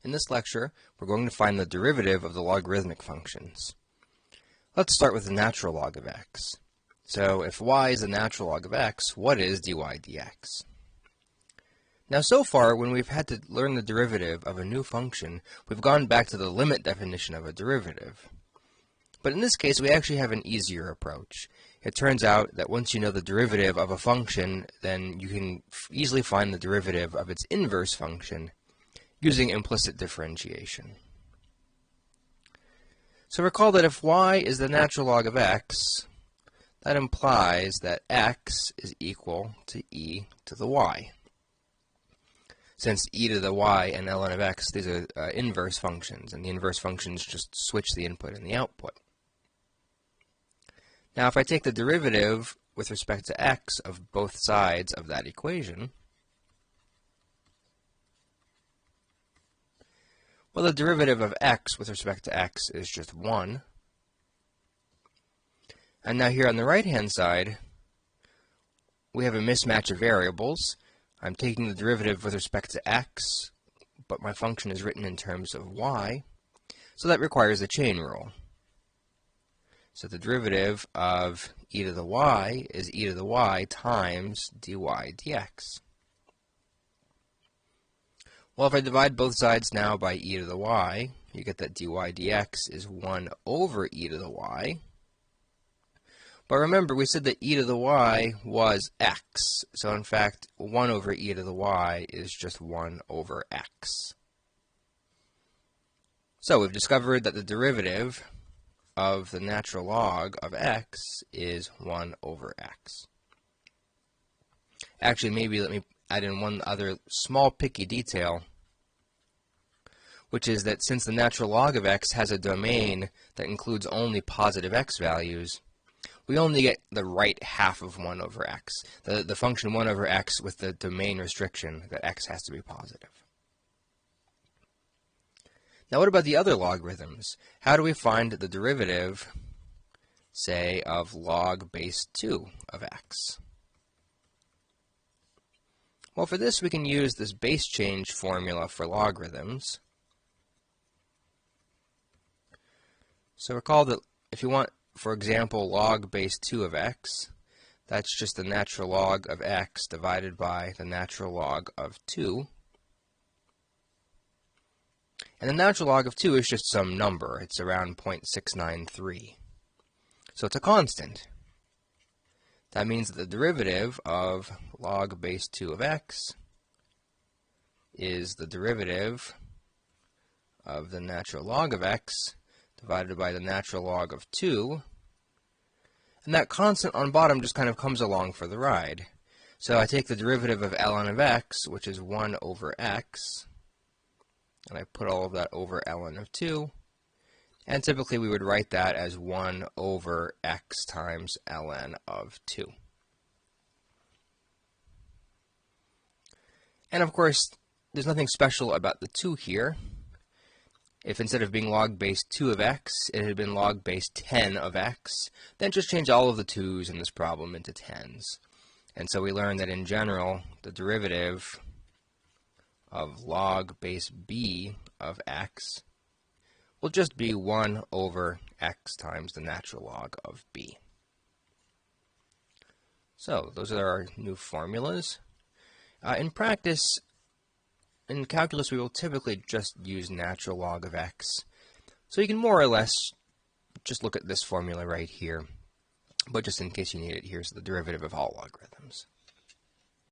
In this lecture, we're going to find the derivative of the logarithmic functions. Let's start with the natural log of x. So if y is the natural log of x, what is dy dx? Now so far, when we've had to learn the derivative of a new function, we've gone back to the limit definition of a derivative. But in this case, we actually have an easier approach. It turns out that once you know the derivative of a function, then you can easily find the derivative of its inverse function using implicit differentiation. So recall that if y is the natural log of x, that implies that x is equal to e to the y. Since e to the y and ln of x, these are inverse functions, and the inverse functions just switch the input and the output. Now if I take the derivative with respect to x of both sides of that equation, well, the derivative of x with respect to x is just 1. And now here on the right-hand side, we have a mismatch of variables. I'm taking the derivative with respect to x, but my function is written in terms of y, so that requires a chain rule. So the derivative of e to the y is e to the y times dy dx. Well, if I divide both sides now by e to the y, you get that dy dx is 1 over e to the y. But remember, we said that e to the y was x. So in fact, 1 over e to the y is just 1 over x. So we've discovered that the derivative of the natural log of x is 1 over x. Actually, maybe let me add in one other small picky detail, which is that since the natural log of x has a domain that includes only positive x values, we only get the right half of 1 over x, the function 1 over x with the domain restriction that x has to be positive. Now what about the other logarithms? How do we find the derivative, say, of log base 2 of x? Well, for this we can use this base change formula for logarithms. So recall that if you want, for example, log base 2 of x, that's just the natural log of x divided by the natural log of 2. And the natural log of 2 is just some number. It's around 0.693. So it's a constant. That means that the derivative of log base 2 of x is the derivative of the natural log of x divided by the natural log of 2. And that constant on bottom just kind of comes along for the ride. So I take the derivative of ln of x, which is 1 over x, and I put all of that over ln of 2. And typically we would write that as 1 over x times ln of 2. And of course, there's nothing special about the 2 here. If instead of being log base 2 of x, it had been log base 10 of x, then just change all of the 2's in this problem into 10's. And so we learned that in general, the derivative of log base b of x will just be 1 over x times the natural log of b. So those are our new formulas. In practice, in calculus, we will typically just use natural log of x. So you can more or less just look at this formula right here. But just in case you need it, here's the derivative of all logarithms.